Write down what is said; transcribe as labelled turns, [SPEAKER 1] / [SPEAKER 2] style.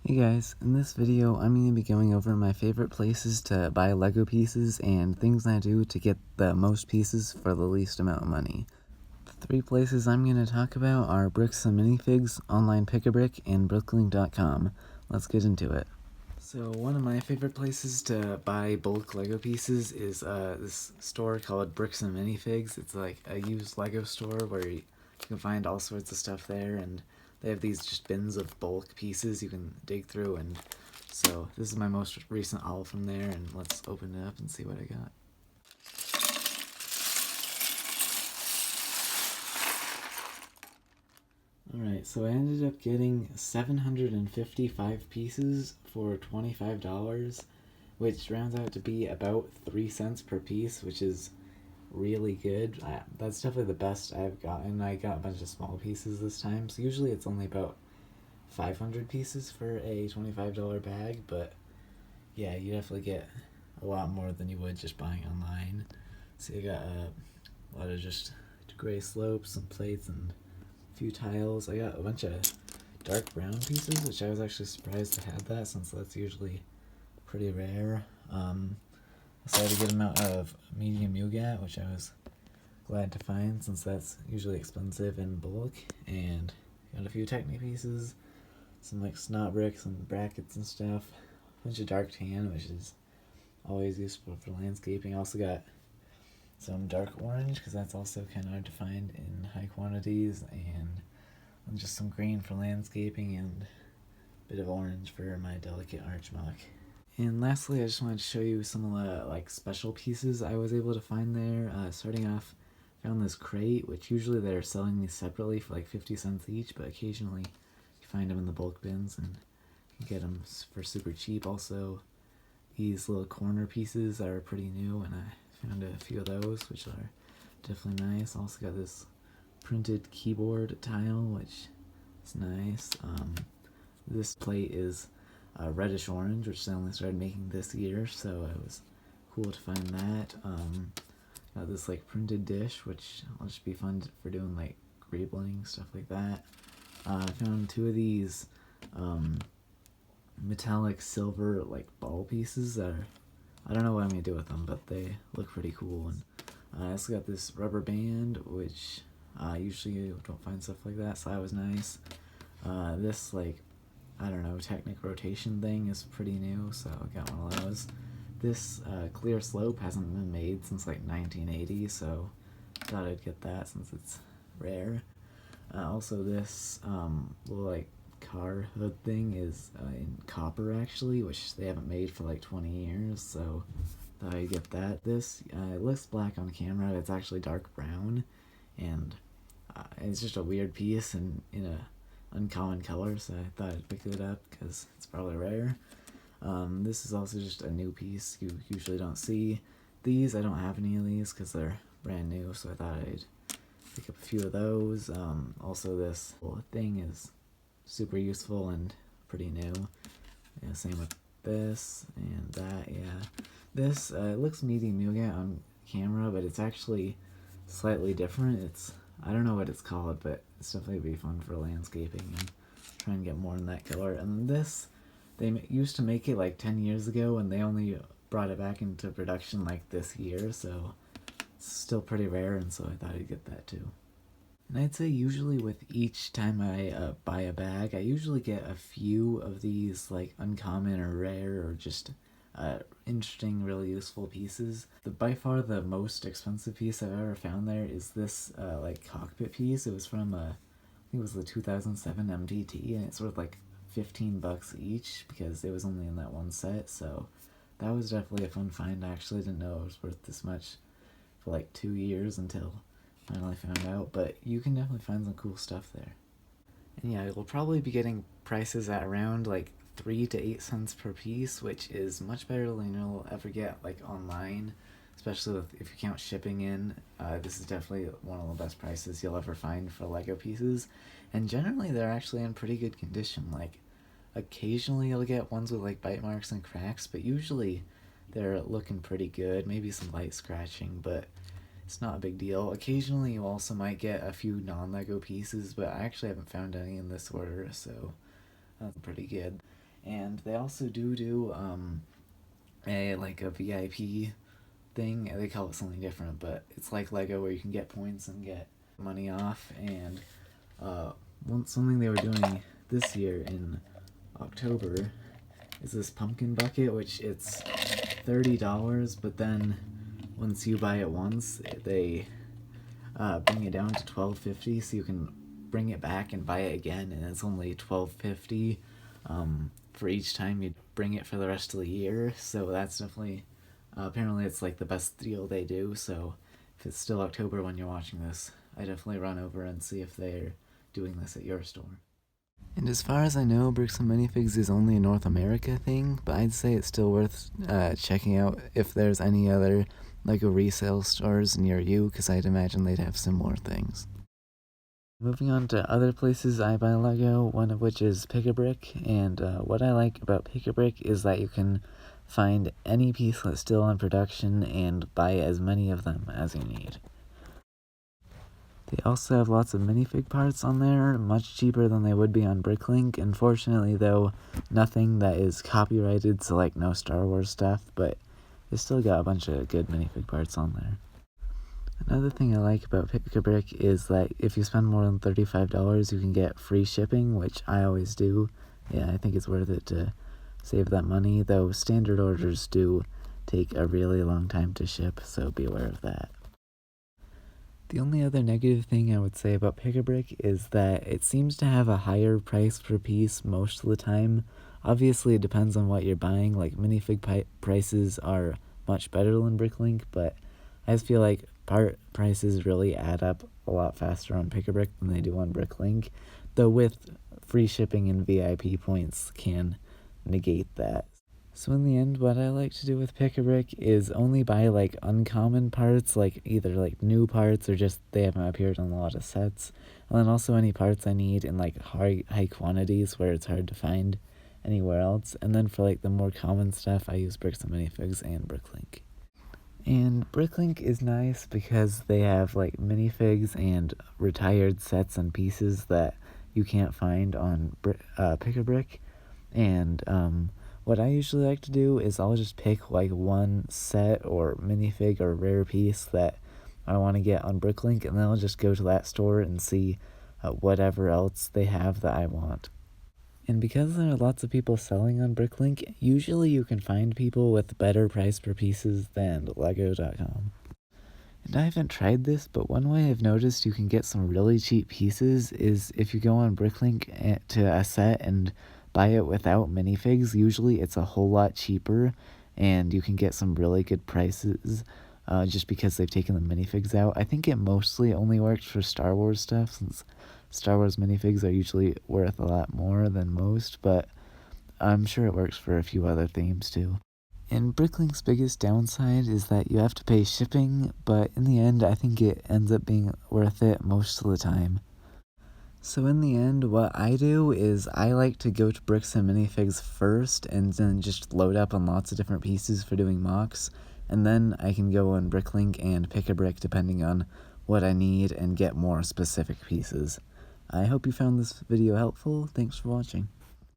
[SPEAKER 1] Hey guys, in this video I'm going to be going over my favorite places to buy LEGO pieces and things I do to get the most pieces for the least amount of money. The three places I'm going to talk about are Bricks and Minifigs, Online Pick-a-Brick, and Bricklink.com. Let's get into it. So one of my favorite places to buy bulk LEGO pieces is this store called Bricks and Minifigs. It's like a used LEGO store where you can find all sorts of stuff there, and they have these just bins of bulk pieces you can dig through. And so this is my most recent haul from there, and let's open it up and see what I got. Alright, so I ended up getting 755 pieces for $25, which rounds out to be about 3 cents per piece, which is really good. That's definitely the best I've gotten. I got a bunch of small pieces this time, so usually it's only about 500 pieces for a $25 bag, but yeah, you definitely get a lot more than you would just buying online. So you got a lot of just gray slopes, some plates, and a few tiles. I got a bunch of dark brown pieces, which I was actually surprised to have that, since that's usually pretty rare. I decided to get them out of medium nougat, which I was glad to find, since that's usually expensive in bulk. And got a few Technic pieces, some like snot bricks and brackets and stuff, a bunch of dark tan, which is always useful for landscaping. I also got some dark orange, because that's also kind of hard to find in high quantities, and just some green for landscaping, and a bit of orange for my delicate arch mock. And lastly, I just wanted to show you some of the like special pieces I was able to find there. Starting off, I found this crate, which usually they're selling these separately for like 50 cents each, but occasionally you find them in the bulk bins and you can get them for super cheap. Also, these little corner pieces are pretty new, and I found a few of those, which are definitely nice. Also got this printed keyboard tile, which is nice. This plate is reddish orange, which they only started making this year, so it was cool to find that. Got this like printed dish, which will just be fun for doing like greebling, stuff like that. I found two of these metallic silver like ball pieces that are, I don't know what I'm gonna do with them, but they look pretty cool. And I also got this rubber band, which usually you don't find stuff like that, so that was nice. This like, I don't know, Technic rotation thing is pretty new, so I got one of those. This clear slope hasn't been made since like 1980, so I thought I'd get that since it's rare. Also, this little like car hood thing is in copper actually, which they haven't made for like 20 years, so thought I'd get that. This it looks black on camera, it's actually dark brown, and it's just a weird piece and in a uncommon color, so I thought I'd pick it up because it's probably rare. This is also just a new piece you usually don't see. These, I don't have any of these because they're brand new, so I thought I'd pick up a few of those. Also, this whole thing is super useful and pretty new. Yeah, same with this and that, yeah. This, it looks medium nougat on camera, but it's actually slightly different. It's, I don't know what it's called, but it's definitely be fun for landscaping and try and get more in that color. And this, they used to make it like 10 years ago, and they only brought it back into production like this year, so it's still pretty rare, and so I thought I'd get that too. And I'd say usually with each time I buy a bag, I usually get a few of these like uncommon or rare or just interesting, really useful pieces. By far the most expensive piece I've ever found there is this like cockpit piece. It was from I think it was the 2007 MTT, and it's worth like 15 bucks each because it was only in that one set. So that was definitely a fun find. I actually didn't know it was worth this much for like 2 years until finally found out, but you can definitely find some cool stuff there. And yeah, you'll probably be getting prices at around like 3 to 8 cents per piece, which is much better than you'll ever get like online, especially if you count shipping in. This is definitely one of the best prices you'll ever find for Lego pieces, and generally they're actually in pretty good condition. Like occasionally you'll get ones with like bite marks and cracks, but usually they're looking pretty good. Maybe some light scratching, but it's not a big deal. Occasionally you also might get a few non-Lego pieces, but I actually haven't found any in this order, so that's pretty good. And they also do a VIP thing. They call it something different, but it's like Lego where you can get points and get money off. And something they were doing this year in October is this pumpkin bucket, which it's $30, but then once you buy it once, they bring it down to $12.50, so you can bring it back and buy it again, and it's only $12.50 for each time you bring it for the rest of the year. So that's definitely apparently it's like the best deal they do. So if it's still October when you're watching this, I definitely run over and see if they're doing this at your store. And as far as I know, Bricks and Minifigs is only a North America thing, but I'd say it's still worth checking out if there's any other Lego resale stores near you, because I'd imagine they'd have similar things. Moving on to other places I buy Lego, one of which is Pick-a-Brick, and what I like about Pick-a-Brick is that you can find any piece that's still in production and buy as many of them as you need. They also have lots of minifig parts on there, much cheaper than they would be on Bricklink. Unfortunately, though, nothing that is copyrighted, so like no Star Wars stuff, but they still got a bunch of good minifig parts on there. Another thing I like about Pick-a-Brick is that if you spend more than $35, you can get free shipping, which I always do. Yeah, I think it's worth it to save that money, though standard orders do take a really long time to ship, so be aware of that. The only other negative thing I would say about Pick-a-Brick is that it seems to have a higher price per piece most of the time. Obviously, it depends on what you're buying. Like, minifig prices are much better than Bricklink, but I just feel like part prices really add up a lot faster on Pick-a-Brick than they do on Bricklink, though with free shipping and VIP points can negate that. So in the end, what I like to do with Pick-a-Brick is only buy like uncommon parts, like either like new parts or just they haven't appeared on a lot of sets, and then also any parts I need in like high quantities where it's hard to find anywhere else. And then for like the more common stuff, I use Bricks and Minifigs and Bricklink. And Bricklink is nice because they have like minifigs and retired sets and pieces that you can't find on Pick-a-Brick. And what I usually like to do is I'll just pick like one set or minifig or rare piece that I want to get on Bricklink, and then I'll just go to that store and see whatever else they have that I want. And because there are lots of people selling on Bricklink, usually you can find people with better price per pieces than Lego.com. And I haven't tried this, but one way I've noticed you can get some really cheap pieces is if you go on Bricklink to a set and buy it without minifigs. Usually it's a whole lot cheaper, and you can get some really good prices just because they've taken the minifigs out. I think it mostly only works for Star Wars stuff, since Star Wars minifigs are usually worth a lot more than most, but I'm sure it works for a few other themes too. And Bricklink's biggest downside is that you have to pay shipping, but in the end I think it ends up being worth it most of the time. So in the end, what I do is I like to go to Bricks and Minifigs first and then just load up on lots of different pieces for doing MOCs, and then I can go on Bricklink and Pick-a-Brick depending on what I need and get more specific pieces. I hope you found this video helpful. Thanks for watching.